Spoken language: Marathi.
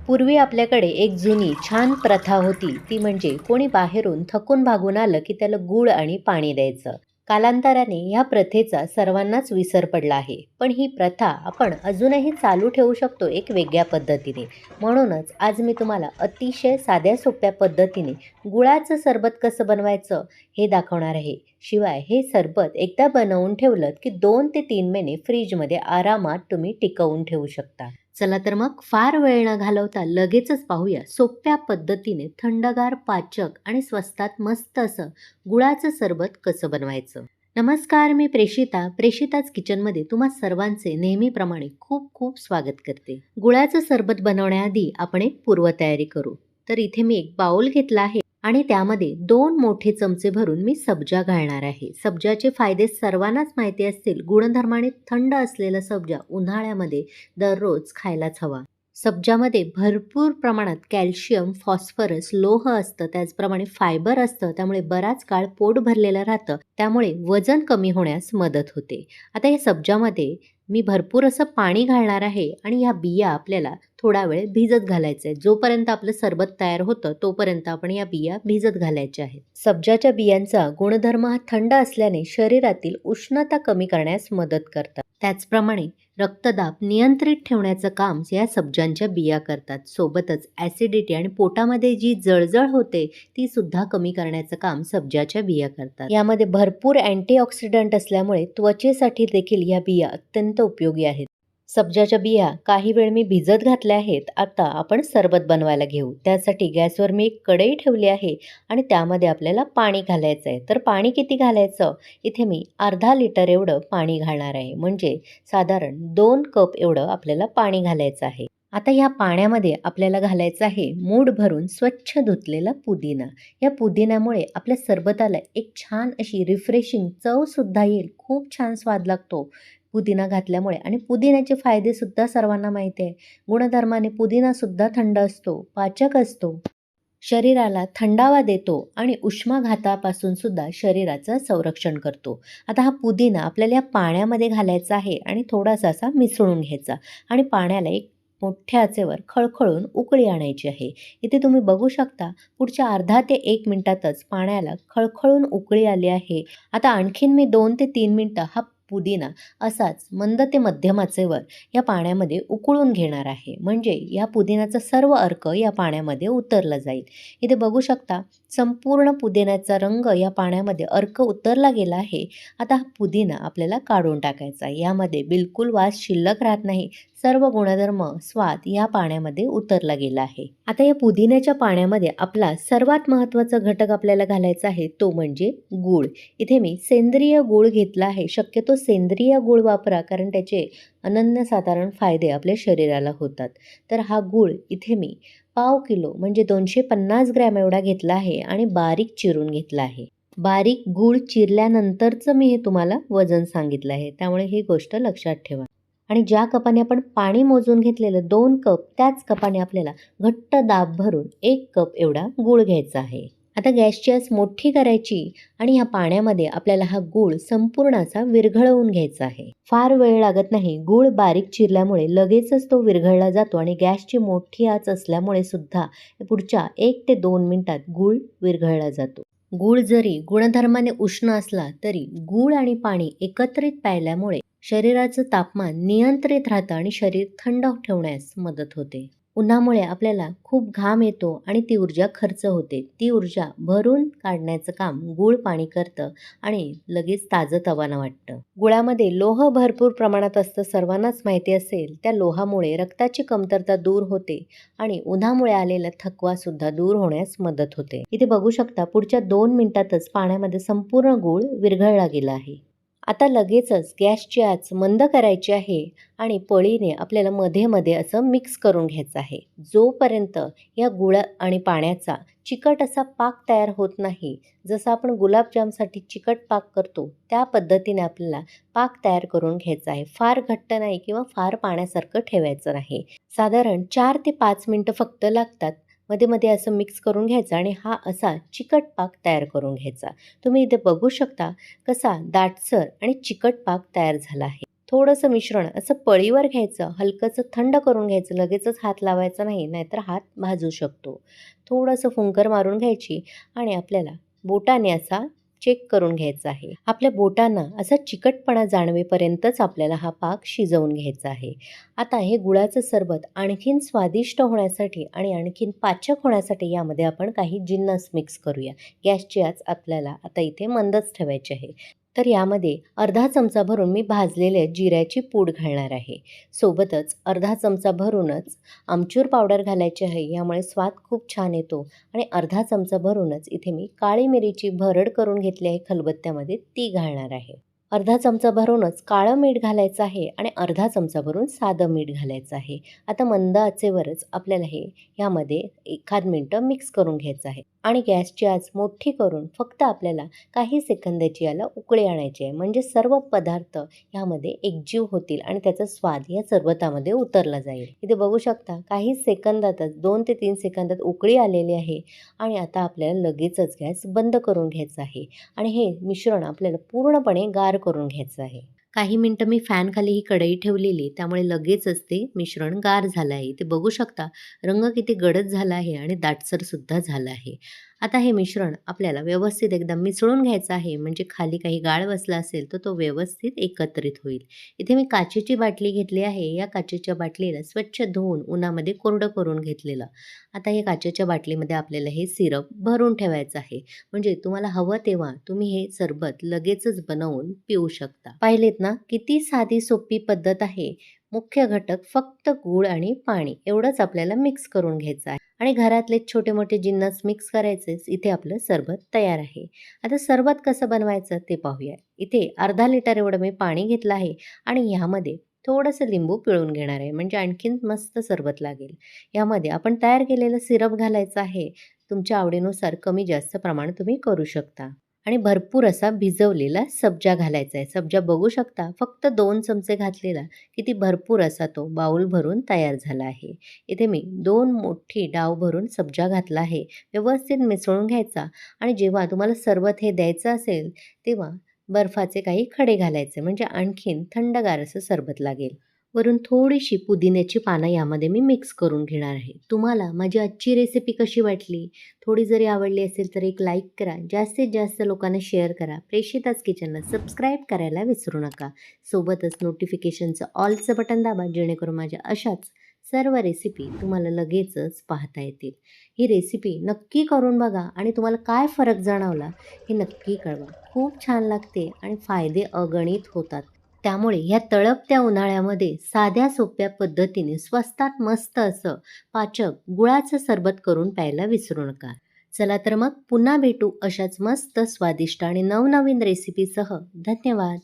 पूर्वी आपल्याकडे एक जुनी छान प्रथा होती, ती म्हणजे कोणी बाहेरून थकून भागून आलं की त्याला गूळ आणि पाणी द्यायचं. कालांतराने ह्या प्रथेचा सर्वांनाच विसर पडला आहे. पण ही प्रथा आपण अजूनही चालू ठेवू शकतो एक वेगळ्या पद्धतीने. म्हणूनच आज मी तुम्हाला अतिशय साध्या सोप्या पद्धतीने गुळाचं सरबत कसं बनवायचं हे दाखवणार आहे. शिवाय हे सरबत एकदा बनवून ठेवलं की 2 ते 3 महिने फ्रीजमध्ये आरामात तुम्ही टिकवून ठेवू शकता. चला तर मग फार वेळ न घालवता लगेचच पाहूया सोप्या पद्धतीने थंडगार, पाचक आणि स्वस्तात मस्त असं गुळाचं सरबत कसं बनवायचं. नमस्कार, मी प्रेषिताच किचनमध्ये तुम्हा सर्वांचे नेहमीप्रमाणे खूप खूप स्वागत करते. गुळाचं सरबत बनवण्याआधी आपण एक पूर्वतयारी करू. तर इथे मी एक बाउल घेतला आहे आणि त्यामध्ये 2 मोठे चमचे भरून मी सब्जा घालणार आहे. सब्जाचे फायदे सर्वांनाच माहिती असतील. गुणधर्माने थंड असलेला सब्जा उन्हाळ्यामध्ये दररोज खायलाच हवा. सब्जामध्ये भरपूर प्रमाणात कॅल्शियम, फॉस्फरस, लोह असतं, त्याचप्रमाणे फायबर असतं, त्यामुळे बराच काळ पोट भरलेलं राहतं, त्यामुळे वजन कमी होण्यास मदत होते. आता या सब्जामध्ये मी भरपूर असं पाणी घालणार आहे आणि ह्या बिया आपल्याला थोडा वेळ भिजत घालायचं आहे. जोपर्यंत आपलं सरबत तयार होतं तोपर्यंत आपण या बिया भिजत घालायच्या आहेत. सब्जाच्या बियांचा गुणधर्म हा थंड असल्याने शरीरातील उष्णता कमी करण्यास मदत करतात. त्याचप्रमाणे रक्तदाब नियंत्रित ठेवण्याचं काम या सब्जांच्या बिया करतात. सोबतच ॲसिडिटी आणि पोटामध्ये जी जळजळ होते ती सुद्धा कमी करण्याचं काम सब्जाच्या बिया करतात. यामध्ये भरपूर अँटीऑक्सिडंट असल्यामुळे त्वचेसाठी देखील या बिया अत्यंत उपयोगी आहेत. सब्जाच्या बिया काही वेळ मी भिजत घातल्या आहेत. आता आपण सरबत बनवायला घेऊ. त्यासाठी गॅसवर मी एक कढई ठेवली आहे आणि त्यामध्ये आपल्याला पाणी घालायचं आहे. तर पाणी किती घालायचं? इथे मी अर्धा लिटर एवढं पाणी घालणार आहे. म्हणजे साधारण 2 कप एवढं आपल्याला पाणी घालायचं आहे. आता या पाण्यामध्ये आपल्याला घालायचं आहे मूठ भरून स्वच्छ धुतलेला पुदिना. या पुदिन्यामुळे आपल्या सरबताला एक छान अशी रिफ्रेशिंग चवसुद्धा येईल. खूप छान स्वाद लागतो पुदिना घातल्यामुळे आणि पुदिन्याचे फायदेसुद्धा सर्वांना माहिती आहे. गुणधर्माने पुदिनासुद्धा थंड असतो, पाचक असतो, शरीराला थंडावा देतो आणि उष्माघातापासून सुद्धा शरीराचं संरक्षण करतो. आता हा पुदिना आपल्याला या पाण्यामध्ये घालायचा आहे आणि थोडासा असा मिसळून घ्यायचा आणि पाण्याला एक मोठ्या आचेवर खळखळून उकळी आणायची आहे. इथे तुम्ही बघू शकता पुढच्या अर्धा ते 1 मिनिटातच पाण्याला खळखळून उकळी आली आहे. आता आणखीन मी 2 ते 3 मिनिटं हा पुदिना असाच मंद ते मध्यम आचेवर या पाण्यामध्ये उकळून घेणार आहे. म्हणजे या पुदिन्याचा सर्व अर्क या पाण्यामध्ये उतरला जाईल. इथे बघू शकता संपूर्ण पुदिन्याचा रंग या पाण्यामध्ये अर्क उतरला गेला आहे. आता हा पुदिना आपल्याला काढून टाकायचा. यामध्ये बिलकुल वास शिल्लक राहत नाही. सर्व गुणधर्म, स्वाद या पाण्यामध्ये उतरला गेला आहे. आता या पुदिन्याच्या पाण्यामध्ये आपला सर्वात महत्त्वाचा घटक आपल्याला घालायचा आहे, तो म्हणजे गूळ. इथे मी सेंद्रिय गूळ घेतला आहे. शक्यतो सेंद्रिय गूळ वापरा, कारण त्याचे अनन्यसाधारण फायदे आपल्या शरीराला होतात. तर हा गूळ इथे मी पाव किलो म्हणजे 250 ग्रॅम एवढा घेतला आहे आणि बारीक चिरून घेतला आहे. बारीक गूळ चिरल्यानंतरचं मी हे तुम्हाला वजन सांगितलं आहे, त्यामुळे ही गोष्ट लक्षात ठेवा. आणि ज्या कपाने आपण पाणी मोजून घेतलेलं 2 कप, त्याच कपाने आपल्याला घट्ट दाब भरून 1 कप एवढा गूळ घ्यायचा आहे. आता गॅसची आच मोठी करायची आणि ह्या पाण्यामध्ये आपल्याला हा गूळ संपूर्ण असा विरघळवून घ्यायचा आहे. फार वेळ लागत नाही. गूळ बारीक चिरल्यामुळे लगेचच तो विरघळला जातो आणि गॅसची मोठी आच असल्यामुळे सुद्धा पुढच्या 1 ते 2 मिनिटात गूळ विरघळला जातो. गूळ जरी गुणधर्माने उष्ण असला तरी गूळ आणि पाणी एकत्रित प्यायल्यामुळे शरीराचं तापमान नियंत्रित राहतं आणि शरीर थंड ठेवण्यास मदत होते. उन्हामुळे आपल्याला खूप घाम येतो आणि ती ऊर्जा खर्च होते. ती ऊर्जा भरून काढण्याचं काम गूळ पाणी करतं आणि लगेच ताजंतवानं वाटतं. गुळामध्ये लोह भरपूर प्रमाणात असतं, सर्वांनाच माहिती असेल. त्या लोहामुळे रक्ताची कमतरता दूर होते आणि उन्हामुळे आलेला थकवा सुद्धा दूर होण्यास मदत होते. इथे बघू शकता पुढच्या 2 मिनिटातच पाण्यामध्ये संपूर्ण गूळ विरघळला गेला आहे. आता लगेचच गॅसची आच मंद करायची आहे आणि पळीने आपल्याला मध्ये मध्ये असं मिक्स करून घ्यायचं आहे. जोपर्यंत या गुळ आणि पाण्याचा चिकट असा पाक तयार होत नाही, जसं आपण गुलाबजामसाठी चिकट पाक करतो त्या पद्धतीने आपल्याला पाक तयार करून घ्यायचा आहे. फार घट्ट नाही किंवा फार पाण्यासारखं ठेवायचं नाही. साधारण 4 ते 5 मिनिटं फक्त लागतात. मध्ये मध्ये असं मिक्स करून घ्यायचं आणि हा असा चिकट पाक तयार करून घ्यायचा. तुम्ही इथे बघू शकता कसा दाटसर आणि चिकट पाक तयार झाला आहे. थोडंसं मिश्रण असं पळीवर घ्यायचं, हलकंसं थंड करून घ्यायचं, लगेचच हात लावायचा नाही, नाहीतर हात भाजू शकतो. थोडंसं फुंकर मारून घ्यायची आणि आपल्याला बोटाने असा चेक करून घ्यायचा आहे. आपल्या बोटांना असा चिकटपणा जाणवेपर्यंतच आपल्याला हा पाक शिजवून घ्यायचा आहे. आता हे गुळाचं सरबत आणखीन स्वादिष्ट होण्यासाठी आणि आणखीन पाचक होण्यासाठी यामध्ये आपण काही जिन्नस मिक्स करूया. गॅसची आच आपल्याला आता इथे मंदच ठेवायची आहे. तर यामध्ये अर्धा चमचा भरून मी भाजलेल्या जिऱ्याची पूड घालणार आहे. सोबतच अर्धा चमचा भरूनच आमचूर पावडर घालायची आहे. यामुळे स्वाद खूप छान येतो आणि अर्धा चमचा भरूनच इथे मी काळी मिरीची भरड करून घेतली आहे खलबत्त्यामध्ये, ती घालणार आहे. अर्धा चमचा भरूनच काळं मीठ घालायचं आहे आणि अर्धा चमचा भरून साधं मीठ घालायचं आहे. आता मंद आचेवरच आपल्याला हे ह्यामध्ये एखाद मिनटं मिक्स करून घ्यायचं आहे आणि गॅसची आच मोठी करून फक्त आपल्याला काही सेकंदाची याला उकळी आणायची आहे. म्हणजे सर्व पदार्थ ह्यामध्ये एकजीव होतील आणि त्याचा स्वाद या सरबतामध्ये उतरला जाईल. इथे बघू शकता काही सेकंदातच 2 ते 3 सेकंदात उकळी आलेली आहे आणि आता आपल्याला लगेचच गॅस बंद करून घ्यायचा आहे आणि हे मिश्रण आपल्याला पूर्णपणे गार करून घ्यायचं आहे. काही मिनटं मी फॅनखाली ही कढई ठेवलेली, त्यामुळे लगेचच ते मिश्रण गार झालं आहे. ते बघू शकता रंग किती गडद झाला आहे आणि दाटसरसुद्धा झालं आहे. आता हे मिश्रण आपल्याला व्यवस्थित एकदम मिसळून घ्यायचं आहे, म्हणजे खाली काही गाळ बसला असेल तर तो व्यवस्थित एकत्रित होईल. इथे मी काचेची बाटली घेतली आहे. या काचेच्या बाटलीला स्वच्छ धुवून उन्हामध्ये कोरडं करून घेतलेलं. आता हे काचेच्या बाटलीमध्ये आपल्याला हे सिरप भरून ठेवायचं आहे. म्हणजे तुम्हाला हवं तेव्हा तुम्ही हे सरबत लगेचच बनवून पिऊ शकता. पाहिलेत ना किती साधी सोपी पद्धत आहे. मुख्य घटक फक्त गूळ आणि पाणी एवढंच आपल्याला मिक्स करून घ्यायचं आहे आणि घरातले छोटे मोठे जिन्नस मिक्स करायचेच. इथे आपलं सरबत तयार आहे. आता सरबत कसं बनवायचं ते पाहूया. इथे अर्धा लिटर एवढं मी पाणी घेतलं आहे आणि ह्यामध्ये थोडंसं लिंबू पिळून घेणार आहे, म्हणजे आणखीन मस्त सरबत लागेल. यामध्ये आपण तयार केलेलं सिरप घालायचं आहे. तुमच्या आवडीनुसार कमी जास्त प्रमाण तुम्ही करू शकता आणि भरपूर असा भिजवलेला सब्जा घालायचा आहे. सब्जा बघू शकता फक्त 2 चमचे घातलेला किती भरपूर असा तो बाउल भरून तयार झाला आहे. इथे मी 2 मोठी डाव भरून सब्जा घातला आहे. व्यवस्थित मिसळून घ्यायचा आणि जेव्हा तुम्हाला सरबत हे द्यायचं असेल तेव्हा बर्फाचे काही खडे घालायचे, म्हणजे आणखीन थंडगार असं सरबत लागेल. वरून थोडीशी पुदिन्याची पानं यामध्ये मी मिक्स करून घेणार आहे. तुम्हाला माझी आजची रेसिपी कशी वाटली? थोडी जरी आवडली असेल तर एक लाईक करा. जास्तीत जास्त लोकांना शेअर करा. प्रेषिताच किचनला सबस्क्राईब करायला विसरू नका. सोबतच नोटिफिकेशनचं ऑलचं बटन दाबा, जेणेकरून माझ्या अशाच सर्व रेसिपी तुम्हाला लगेचच पाहता येतील. ही रेसिपी नक्की करून बघा आणि तुम्हाला काय फरक जाणवला हे नक्की कळवा. खूप छान लागते आणि फायदे अगणित होतात. त्यामुळे ह्या तळपत्या उन्हाळ्यामध्ये साध्या सोप्या पद्धतीने स्वस्तात मस्त असं पाचक गुळाचं सरबत करून प्यायला विसरू नका. चला तर मग पुन्हा भेटू अशाच मस्त स्वादिष्ट आणि नवनवीन रेसिपीसह. धन्यवाद.